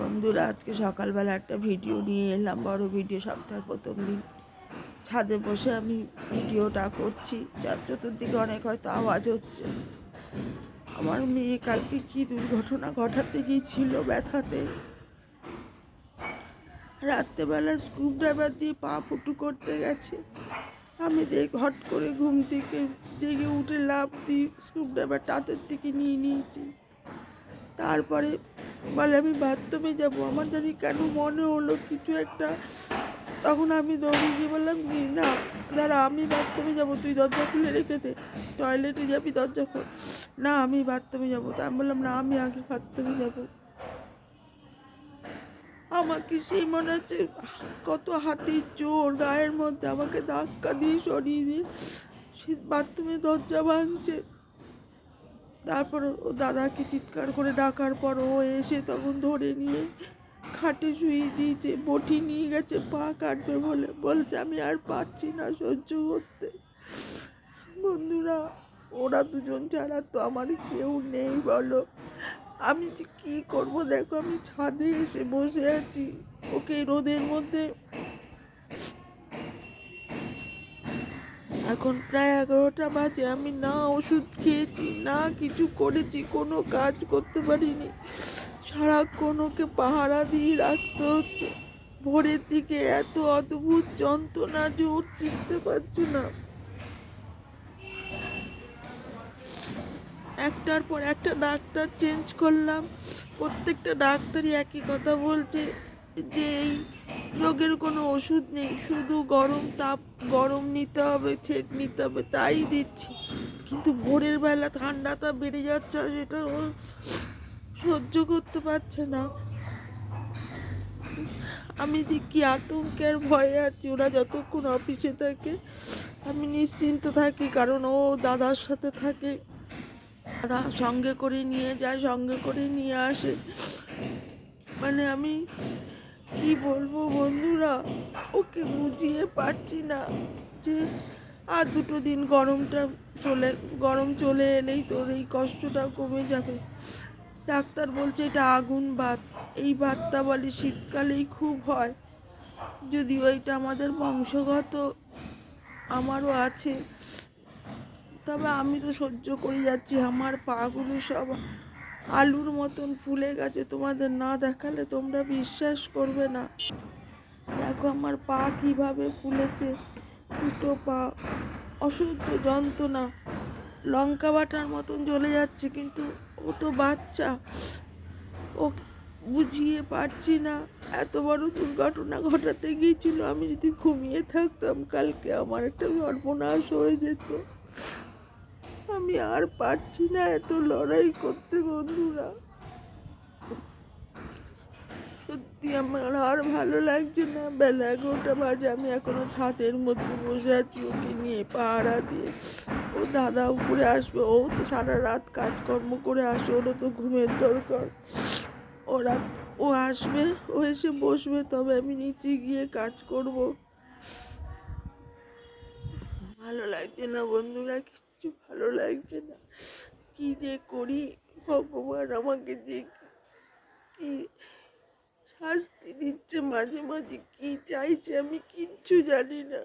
বন্ধুরা, আজকে সকালবেলা একটা ভিডিও নিয়ে এলাম, বড় ভিডিও। সপ্তাহের প্রথম দিন ছাদে বসে আমি ভিডিওটা করছি। যার চতুর্দিকে অনেক হয়তো আওয়াজ হচ্ছে। আমার মেয়ে কালকে কি দুর্ঘটনা ঘটাতে গিয়েছিল ব্যথাতে। রাত্রেবেলা স্ক্রু ড্রাইভার দিয়ে পা ফুটো করতে গেছে। আমি হট করে ঘুম থেকে জেগে উঠে লাফ দিয়ে স্ক্রু ড্রাইভারটা হাতের থেকে নিয়ে নিয়েছি। তারপরে বলে আমি বাথরুমে যাবো। আমার জানি কেন মনে হলো কিছু একটা। তখন আমি দৌড়ে গিয়ে বললাম কি না দাঁড়া, আমি বাথরুমে যাবো, তুই দরজা খুলে রেখে দে, টয়লেটে যাবি দরজা খোল। না, আমি বাথরুমে যাবো। তা আমি বললাম না, আমি আগে বাথরুমে যাবো। আমাকে সেই মনে হচ্ছে কত হাতির জোর গায়ের মধ্যে আমাকে ধাক্কা দিয়ে সরিয়ে দিয়ে সে বাথরুমে দরজা ভাঙছে। তারপর ও দাদাকে চিৎকার করে ডাকার পর ও এসে তখন ধরে নিয়ে খাটে শুয়ে দিয়েছে। বটি নিয়ে গেছে পা কাটবে বলে, বলছে আমি আর পারছি না সহ্য করতে। বন্ধুরা, ওরা দুজন ছাড়া তো আমার কেউ নেই বলো। আমি যে কী করবো দেখো, আমি ছাদে এসে বসে আছি। ওকে রোদের মধ্যে এখন প্রায় 11টা বাজে। আমি না ওষুধ খেয়েছি, না কিছু করেছি, কোনো কাজ করতে পারিনি। সারাক্ষণ ওকে পাহারা দিয়ে রাখতে হচ্ছে। ভোরের দিকে এত অদ্ভুত যন্ত্রণা যে ও টিকতে পারছো না। একটার পর একটা ডাক্তার চেঞ্জ করলাম, প্রত্যেকটা ডাক্তারই একই কথা বলছে যে এই রোগের কোনো ওষুধ নেই, শুধু গরম তাপ, গরম নিতে হবে, ছেঁক নিতে হবে, তাই দিচ্ছি। কিন্তু ভোরের বেলা ঠান্ডাটা বেড়ে যাচ্ছে আর সেটা ও সহ্য করতে পারছে না। আমি যে কি আতঙ্কের ভয়ে আছি। ওরা যতক্ষণ অফিসে থাকে আমি নিশ্চিন্ত থাকি, কারণ ও দাদার সাথে থাকে। দাদা সঙ্গে করে নিয়ে যায়, সঙ্গে করে নিয়ে আসে। মানে আমি কি বলবো বন্ধুরা, ওকে বুঝিয়ে পারছি না যে আর 2 দিন গরম চলে এলেই তোর এই কষ্টটা কমে যাবে। ডাক্তার বলছে এটা আগুন বাত। এই বাতটা বলে শীতকালেই খুব হয়, যদিও এটা আমাদের বংশগত, আমারও আছে। তবে আমি তো সহ্য করে যাচ্ছি। আমার পাগুলো সব আলুর মতন ফুলে গেছে, তোমাদের না দেখালে তোমরা বিশ্বাস করবে না। দেখো আমার পা কিভাবে ফুলেছে, দুটো পা। অসহ্য যন্ত্রণা, লঙ্কা বাটার মতন জ্বলে যাচ্ছে। কিন্তু ও তো বাচ্চা, ও বুঝিয়ে পারছি না। এত বড় দুর্ঘটনা ঘটাতে গিয়েছিল। আমি যদি ঘুমিয়ে থাকতাম কালকে আমার একটা সর্বনাশ হয়ে যেত। আমি আর পারছি না এত লড়াই করতে বন্ধুরা। সত্যি আমার আর ভালো লাগছে না। বেলা 11টা বাজে, আমি এখনো ছাদের মধ্যে বসে আছি ওকে নিয়ে পাহারা দিয়ে। ও দাদা উপরে আসবে, ও তো সারা রাত কাজকর্ম করে আসে, ওরও তো ঘুমের দরকার। ওরা ও আসবে, ও এসে বসবে, তবে আমি নিচে গিয়ে কাজ করব। ভালো লাগছে না বন্ধুরা, কিচ্ছু ভালো লাগছে না। কি যে করি, ভগবান আমাকে যে কি শাস্তি দিচ্ছে মাঝে মাঝে, কি চাইছে আমি কিচ্ছু জানি না।